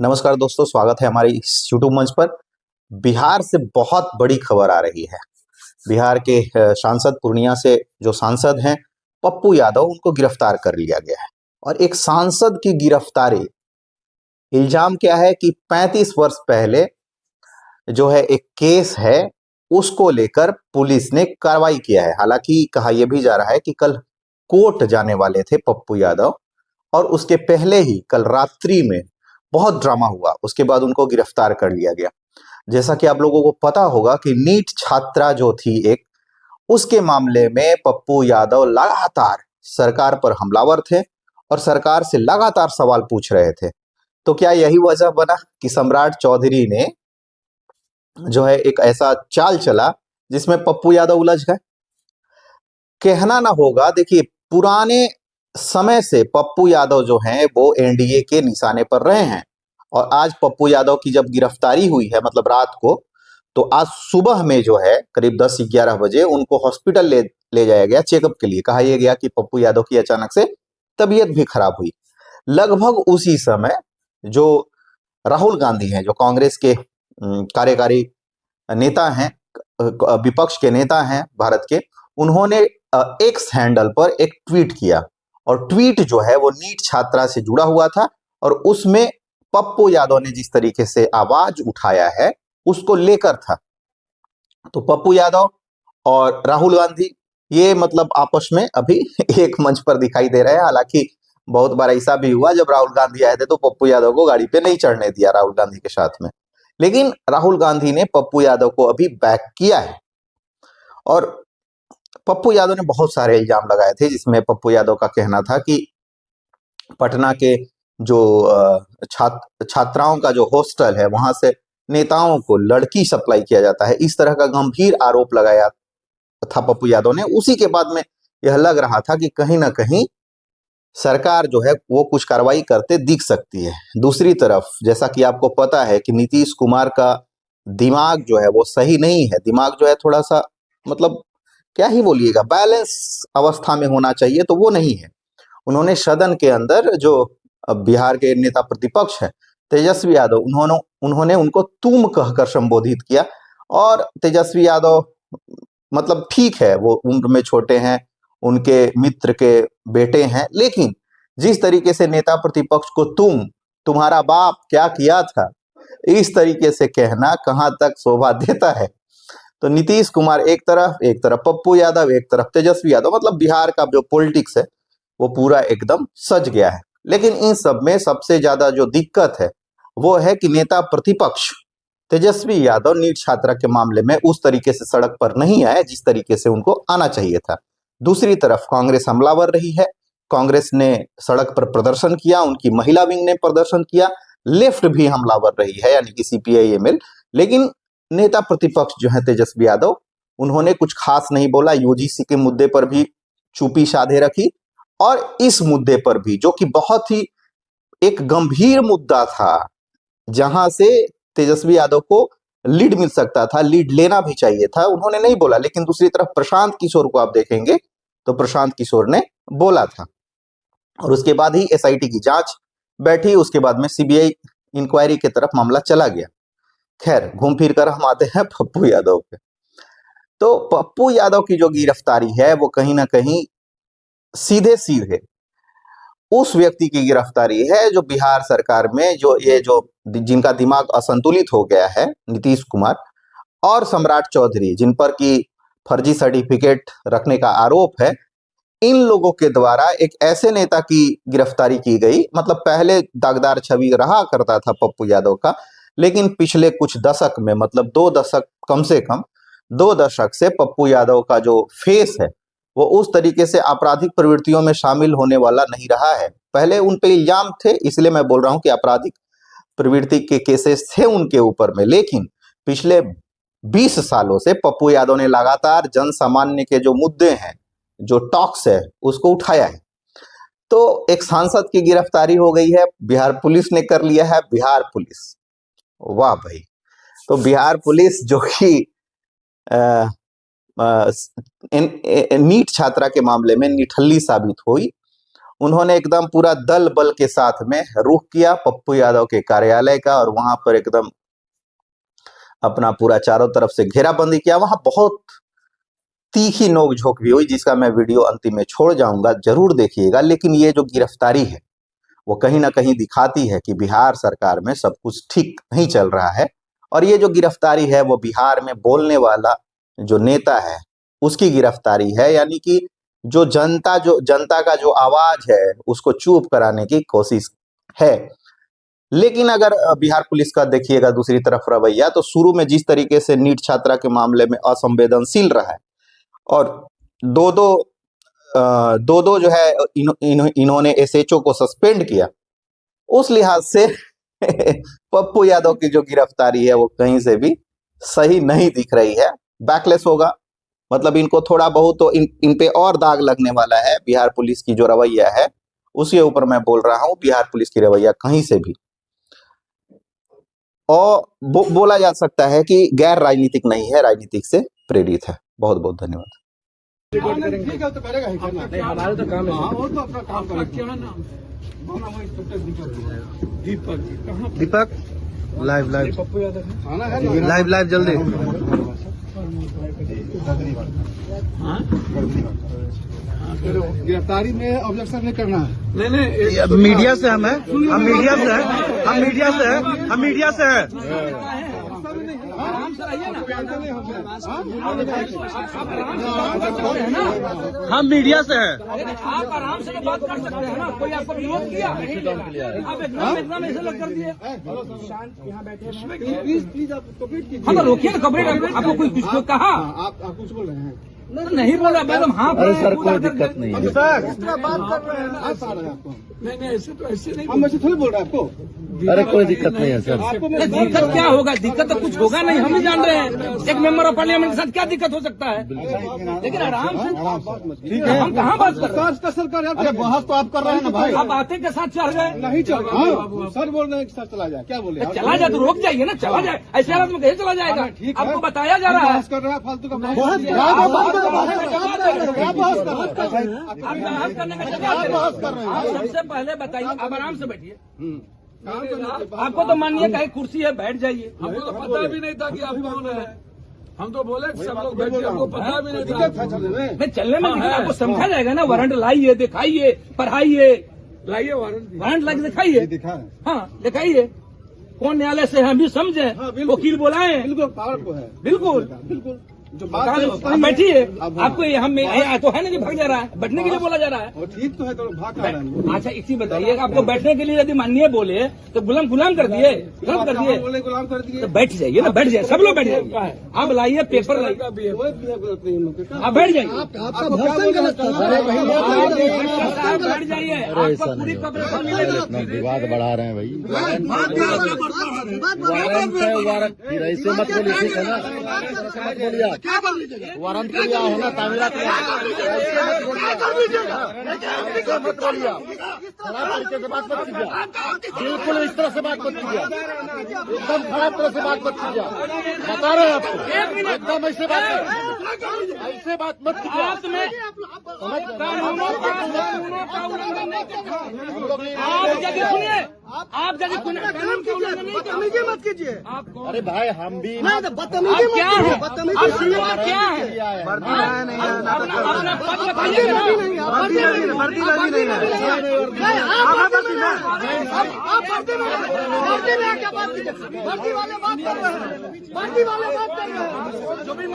नमस्कार दोस्तों, स्वागत है हमारे इस यूट्यूब मंच पर। बिहार से बहुत बड़ी खबर आ रही है। बिहार के सांसद, पूर्णिया से जो सांसद हैं पप्पू यादव, उनको गिरफ्तार कर लिया गया है। और एक सांसद की गिरफ्तारी, इल्जाम क्या है कि 35 वर्ष पहले जो है एक केस है, उसको लेकर पुलिस ने कार्रवाई किया है। हालांकि कहा यह भी जा रहा है कि कल कोर्ट जाने वाले थे पप्पू यादव, और उसके पहले ही कल रात्रि में बहुत ड्रामा हुआ। उसके बाद उनको गिरफ्तार कर लिया गया। जैसा कि आप लोगों को पता होगा कि नीट छात्रा जो थी एक, उसके मामले में पप्पू यादव लगातार सरकार पर हमलावर थे और सरकार से लगातार सवाल पूछ रहे थे। तो क्या यही वजह बना कि सम्राट चौधरी ने जो है एक ऐसा चाल चला जिसमें पप्पू यादव उलझ गए? कहना ना होगा, देखिए, पुराने समय से पप्पू यादव जो हैं वो एनडीए के निशाने पर रहे हैं। और आज पप्पू यादव की जब गिरफ्तारी हुई है, मतलब रात को, तो आज सुबह में जो है करीब 10-11 बजे उनको हॉस्पिटल ले जाया गया चेकअप के लिए। कहा यह गया कि पप्पू यादव की अचानक से तबीयत भी खराब हुई। लगभग उसी समय जो राहुल गांधी हैं, जो कांग्रेस के कार्यकारी नेता हैं, विपक्ष के नेता हैं भारत के, उन्होंने एक्स हैंडल पर एक ट्वीट किया। और ट्वीट जो है वो नीट छात्रा से जुड़ा हुआ था, और उसमें पप्पू यादव ने जिस तरीके से आवाज उठाया है उसको लेकर था। तो पप्पू यादव और राहुल गांधी, ये मतलब आपस में अभी एक मंच पर दिखाई दे रहे हैं। हालांकि बहुत बार ऐसा भी हुआ, जब राहुल गांधी आए थे तो पप्पू यादव को गाड़ी पे नहीं चढ़ने दिया राहुल गांधी के साथ में। लेकिन राहुल गांधी ने पप्पू यादव को अभी बैक किया है। और पप्पू यादव ने बहुत सारे इल्जाम लगाए थे, जिसमें पप्पू यादव का कहना था कि पटना के जो छात्राओं का जो हॉस्टल है, वहां से नेताओं को लड़की सप्लाई किया जाता है। इस तरह का गंभीर आरोप लगाया था पप्पू यादव ने। उसी के बाद में यह लग रहा था कि कहीं ना कहीं सरकार जो है वो कुछ कार्रवाई करते दिख सकती है। दूसरी तरफ, जैसा कि आपको पता है कि नीतीश कुमार का दिमाग जो है वो सही नहीं है। दिमाग जो है थोड़ा सा, मतलब क्या ही बोलिएगा, बैलेंस अवस्था में होना चाहिए, तो वो नहीं है। उन्होंने सदन के अंदर जो बिहार के नेता प्रतिपक्ष है तेजस्वी यादव, उन्होंने उनको तुम कहकर संबोधित किया। और तेजस्वी यादव, मतलब ठीक है, वो उम्र में छोटे हैं, उनके मित्र के बेटे हैं, लेकिन जिस तरीके से नेता प्रतिपक्ष को तुम्हारा बाप क्या किया था, इस तरीके से कहना कहां तक शोभा देता है? तो नीतीश कुमार एक तरफ पप्पू यादव, एक तरफ तेजस्वी यादव, मतलब बिहार का जो पॉलिटिक्स है वो पूरा एकदम सज गया है। लेकिन इन सब में सबसे ज्यादा जो दिक्कत है वो है कि नेता प्रतिपक्ष तेजस्वी यादव नीट छात्रा के मामले में उस तरीके से सड़क पर नहीं आए जिस तरीके से उनको आना चाहिए था। दूसरी तरफ कांग्रेस हमलावर रही है। कांग्रेस ने सड़क पर प्रदर्शन किया, उनकी महिला विंग ने प्रदर्शन किया। लेफ्ट भी हमलावर रही है, यानी कि सीपीआई-एमएल। लेकिन नेता प्रतिपक्ष जो है तेजस्वी यादव, उन्होंने कुछ खास नहीं बोला। यूजीसी के मुद्दे पर भी चुप्पी साधे रखी, और इस मुद्दे पर भी, जो कि बहुत ही एक गंभीर मुद्दा था, जहां से तेजस्वी यादव को लीड मिल सकता था, लीड लेना भी चाहिए था, उन्होंने नहीं बोला। लेकिन दूसरी तरफ प्रशांत किशोर को आप देखेंगे तो प्रशांत किशोर ने बोला था, और उसके बाद ही एसआईटी की जांच बैठी। उसके बाद में सीबीआई इंक्वायरी की तरफ मामला चला गया। खैर, घूम फिर कर हम आते हैं पप्पू यादव पे। तो पप्पू यादव की जो गिरफ्तारी है वो कहीं ना कहीं सीधे सीधे उस व्यक्ति की गिरफ्तारी है जो बिहार सरकार में जो जिनका दिमाग असंतुलित हो गया है, नीतीश कुमार और सम्राट चौधरी, जिन पर की फर्जी सर्टिफिकेट रखने का आरोप है। इन लोगों के द्वारा एक ऐसे नेता की गिरफ्तारी की गई। मतलब पहले दागदार छवि रहा करता था पप्पू यादव का, लेकिन पिछले कुछ दशक में, मतलब 2 दशक, कम से कम 2 दशक से पप्पू यादव का जो फेस है वो उस तरीके से आपराधिक प्रवृत्तियों में शामिल होने वाला नहीं रहा है। पहले उन पे इल्जाम थे, इसलिए मैं बोल रहा हूं कि आपराधिक प्रवृत्ति के केसेस थे उनके ऊपर में। लेकिन पिछले 20 सालों से पप्पू यादव ने लगातार जन सामान्य के जो मुद्दे हैं, जो टॉक्स है, उसको उठाया है। तो एक सांसद की गिरफ्तारी हो गई है, बिहार पुलिस ने कर लिया है। बिहार पुलिस, वाह भाई! तो बिहार पुलिस जो कि नीट छात्रा के मामले में निठल्ली साबित हुई, उन्होंने एकदम पूरा दल बल के साथ में रुख किया पप्पू यादव के कार्यालय का और वहां पर एकदम अपना पूरा चारों तरफ से घेराबंदी किया। वहां बहुत तीखी नोकझोंक भी हुई जिसका मैं वीडियो अंतिम में छोड़ जाऊंगा, जरूर देखिएगा। लेकिन ये जो गिरफ्तारी है वो कहीं ना कहीं दिखाती है कि बिहार सरकार में सब कुछ ठीक नहीं चल रहा है। और ये जो गिरफ्तारी है वो बिहार में बोलने वाला जो नेता है उसकी गिरफ्तारी है, यानी कि जो जनता का जो आवाज है उसको चुप कराने की कोशिश है। लेकिन अगर बिहार पुलिस का देखिएगा दूसरी तरफ रवैया, तो शुरू में जिस तरीके से नीट छात्रा के मामले में असंवेदनशील रहा है और दो जो है इन्होंने एसएचओ को सस्पेंड किया, उस लिहाज से पप्पू यादव की जो गिरफ्तारी है वो कहीं से भी सही नहीं दिख रही है। बैकलेस होगा, मतलब इनको थोड़ा बहुत तो इन पे और दाग लगने वाला है। बिहार पुलिस की जो रवैया है उसके ऊपर मैं बोल रहा हूं, बिहार पुलिस की रवैया कहीं से भी और बोला जा सकता है कि गैर राजनीतिक नहीं है, राजनीतिक से प्रेरित है। बहुत बहुत धन्यवाद। हमारा तो काम है, वो तो अपना काम करेगा। दीपक लाइव जल्दी। गिरफ्तारी में ऑब्जेक्शन नहीं करना है। नहीं मीडिया से हम मीडिया से है। हम मीडिया से हैं। आप आराम से बात कर सकते हैं ना, कोई आपको विरोध किया? आप एकदम ऐसे लग कर दिए। यहाँ बैठे प्लीज आप कॉपरेट कीजिए। हाँ तो रोकिए ना, कॉपरेट। आपको कोई कुछ कहा? आप कुछ बोल रहे हैं? नहीं बोल रहा मैडम। हाँ सर कोई दिक्कत नहीं है। बात कर रहे हैं। नहीं ऐसे तो ऐसे नहीं, हम ऐसे थोड़ी बोल रहे हैं आपको। अरे कोई दिक्कत नहीं है सर। दिक्कत क्या होगा? दिक्कत तो कुछ होगा नहीं, हम ही जान रहे हैं। एक मेंबर ऑफ पार्लियामेंट के साथ क्या दिक्कत हो सकता है? लेकिन आराम से हम कहाँ बात कर रहे हैं? सरकार बहस तो आप कर रहे हैं ना भाई। आप आते के साथ चल गए? नहीं चल रहा सर, बोल रहे हैं कि सर चला जाए। क्या बोले? चला जाए तो रोक जाइए ना, चला जाए। ऐसे हालत में कैसे चला जाएगा? आपको बताया जा रहा है। कर रहा है फालतू का आप बहस करने में आप सबसे पहले बताइए। आप आराम से बैठिए। आपको तो मानिए कहीं कुर्सी है, बैठ जाइए। हमको तो पता भी नहीं था कि आप कौन है। हम तो बोले सब लोग बैठे, हमको पता भी नहीं था। नहीं चलने में दिक्कत आपको समझा जाएगा ना। वारंट लाइए, दिखाइए, पढ़ाइए। लाइए वारंट। वारंट लाइए, दिखाइए। हाँ दिखाइए। कौन न्यायालय से हम भी समझे, वकील बुलाए। बिल्कुल पावर को है। बिल्कुल जो बैठिए। आपको हम तो है ना कि भाग जा रहा है, बैठने के लिए बोला जा रहा है। ठीक तो है तो भाग रहा है। अच्छा इसी बताइए, आपको बैठने के लिए यदि माननीय बोले तो गुलाम कर दिए, गलत कर दिए। बोले गुलाम कर दिए तो बैठ जाइए ना, बैठ जाइए, सब लोग बैठ जाइए। आप लाइए पेपर लाइए, आप बैठ जाइए। बैठ जाइए, आपको पूरी कवरेज मिलेगी। विवाद बढ़ा रहे हैं भाई। वारंट फिर ऐसे मत बोलिए, ठीक है ना? बोलिए वारंट के लिए आओ ना, तामीरात मत बोलिए। खराब तरीके से बात मत कीजिए, बिल्कुल इस तरह से बात मत कीजिए, एकदम खराब तरह से बात मत कीजिए। बता रहे हैं आपको, एकदम ऐसे बात मत कीजिए। आप जगह सुनिए, आप जगह कानून का उल्लंघन नहीं मत कीजिए। अरे भाई हम भी बदतमीजी क्या है? आप सीमा क्या है? अपना पद बताइए ना। जो भी